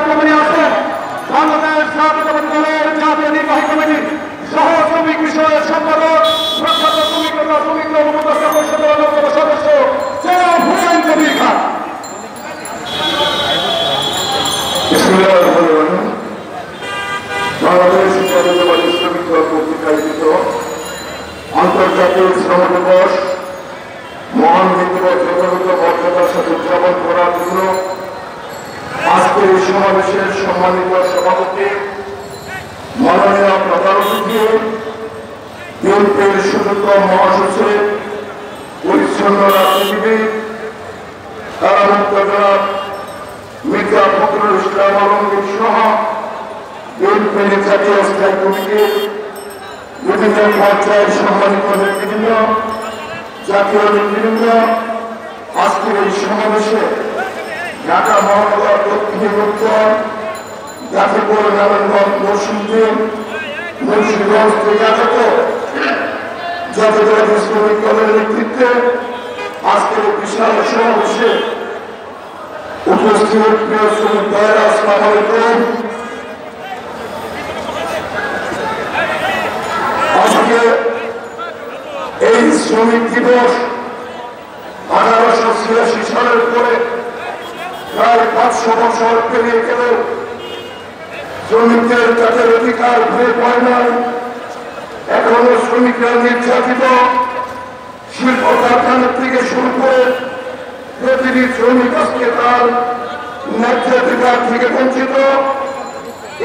Committee আছেন বাংলাদেশ জাতীয়তাবাদী দলের জাতীয় নির্বাহী কমিটি সহ শ্রমিক বিষয়ের সম্পাদক প্রখ্যাত শ্রমিক নেতা শ্রমিক উপদেষ্টা পরিষদের অন্যতম সদস্য জনাব হুমায়ুন কবির খান। বাংলাদেশ জাতীয়তাবাদী শ্রমিক দল কর্তৃক আয়োজিত আন্তর্জাতিক শ্রম দিবস মহান দিবস যথাযথ মর্যাদার সাথে উদযাপন করার জন্য আজকের এই সমাবেশের সম্মানিত সভাপতি মাননীয় প্রধান অতিথি বিএনপির সুযোগ্য মহাসচিব পরিচ্ছন্ন রাজনীতিবিদ কারামুক্ত জনাব মির্জা ফখরুল ইসলাম আলমগীর সহ বিএনপির জাতীয় স্থায়ী কমিটির বিভিন্ন পর্যায়ের সম্মানিত নেতৃবৃন্দ, জাতীয় নেতৃবৃন্দ, আজকের এই সমাবেশে ঢাকা মহানগর দক্ষিণ উত্তর গাজীপুর নারায়ণগঞ্জ মুন্সিগঞ্জ থেকে আগত জাতীয়তাবাদী শ্রমিক দলের নেতৃত্বে আজকের বিশাল সমাবেশে উপস্থিত প্রিয় শ্রমিক ভাইয়েরা আসসালামু আলাইকুম। আজকে এই শ্রমিক দিবস 1886 সালের পরে প্রায় 500 বছর পেরিয়ে গেলেও শ্রমিকদের তাদের অধিকার ফিরে পায় নাই। এখনো শ্রমিকরা নির্যাতিত, শিল্প কারখানা থেকে শুরু করে প্রতিটি শ্রমিক আজকে তার ন্যায্যাধিকার থেকে বঞ্চিত।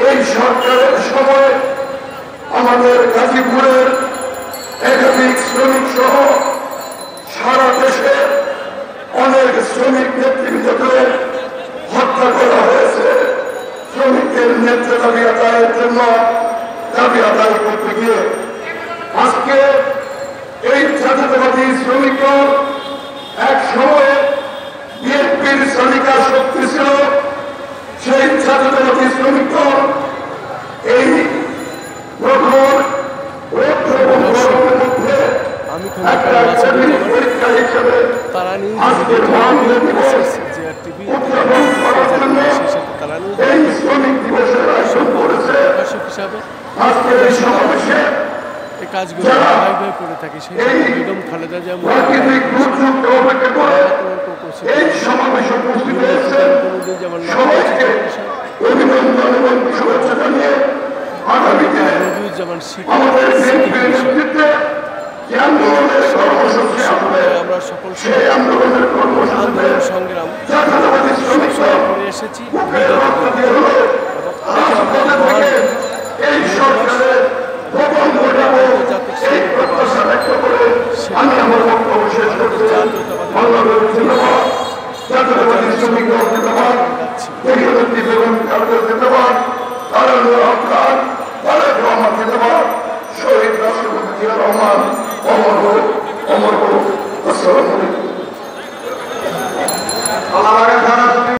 এই সরকারের সময় আমাদের গাজীপুরের একাধিক শ্রমিক সহ সারা দেশে অনেক শ্রমিক নেতৃবৃন্দকে হত্যা করা হয়েছে শ্রমিকদের ন্যায্য দাবি আদায়ের জন্য, দাবি আদায় করতে গিয়ে। আজকে এই জাতীয়তাবাদী শ্রমিক এক সময়ে বিএনপির চালিকা শক্তি ছিল। সেই জাতীয়তাবাদী শ্রমিক এই প্রথম মধ্যে একটা পরীক্ষা হিসেবে আজকের উদযাপন করার জন্য এই শ্রমিক দিবসের আয়োজন করেছে। আজকের এই সমাবেশে কাজগুলো করে থাকে সেই বেগম খালেদা জিয়া প্রাকৃতিক দুর্যোগকে অপেক্ষা করে এই সমাবেশে উপস্থিত হয়েছেন সবাইকে অভিনন্দন এবং শুভেচ্ছা জানিয়ে আগামীতে আমাদের বিএনপির নেতৃত্বে যে আন্দোলনের কর্মসূচি আসবে সেই আন্দোলনের কর্মসূচিতে জাতীয়তাবাদী শ্রমিক দল এসেছি এই সরকারের পতন ঘটাবো এই প্রত্যাশা ব্যক্ত করে আমি আমার বক্তব্য শেষ করছি। বাংলাদেশ জিন্দাবাদ, জাতীয়তাবাদী শ্রমিক দল জিন্দাবাদ, দলীয় নেত্রী বেগম খালেদা জিন্দাবাদ, তারেক রহমান জিন্দাবাদ, শহীদ রাষ্ট্রপতি জিয়া রহমান অমর হোক, অমর হোক। আসসালামু আলাইকুম।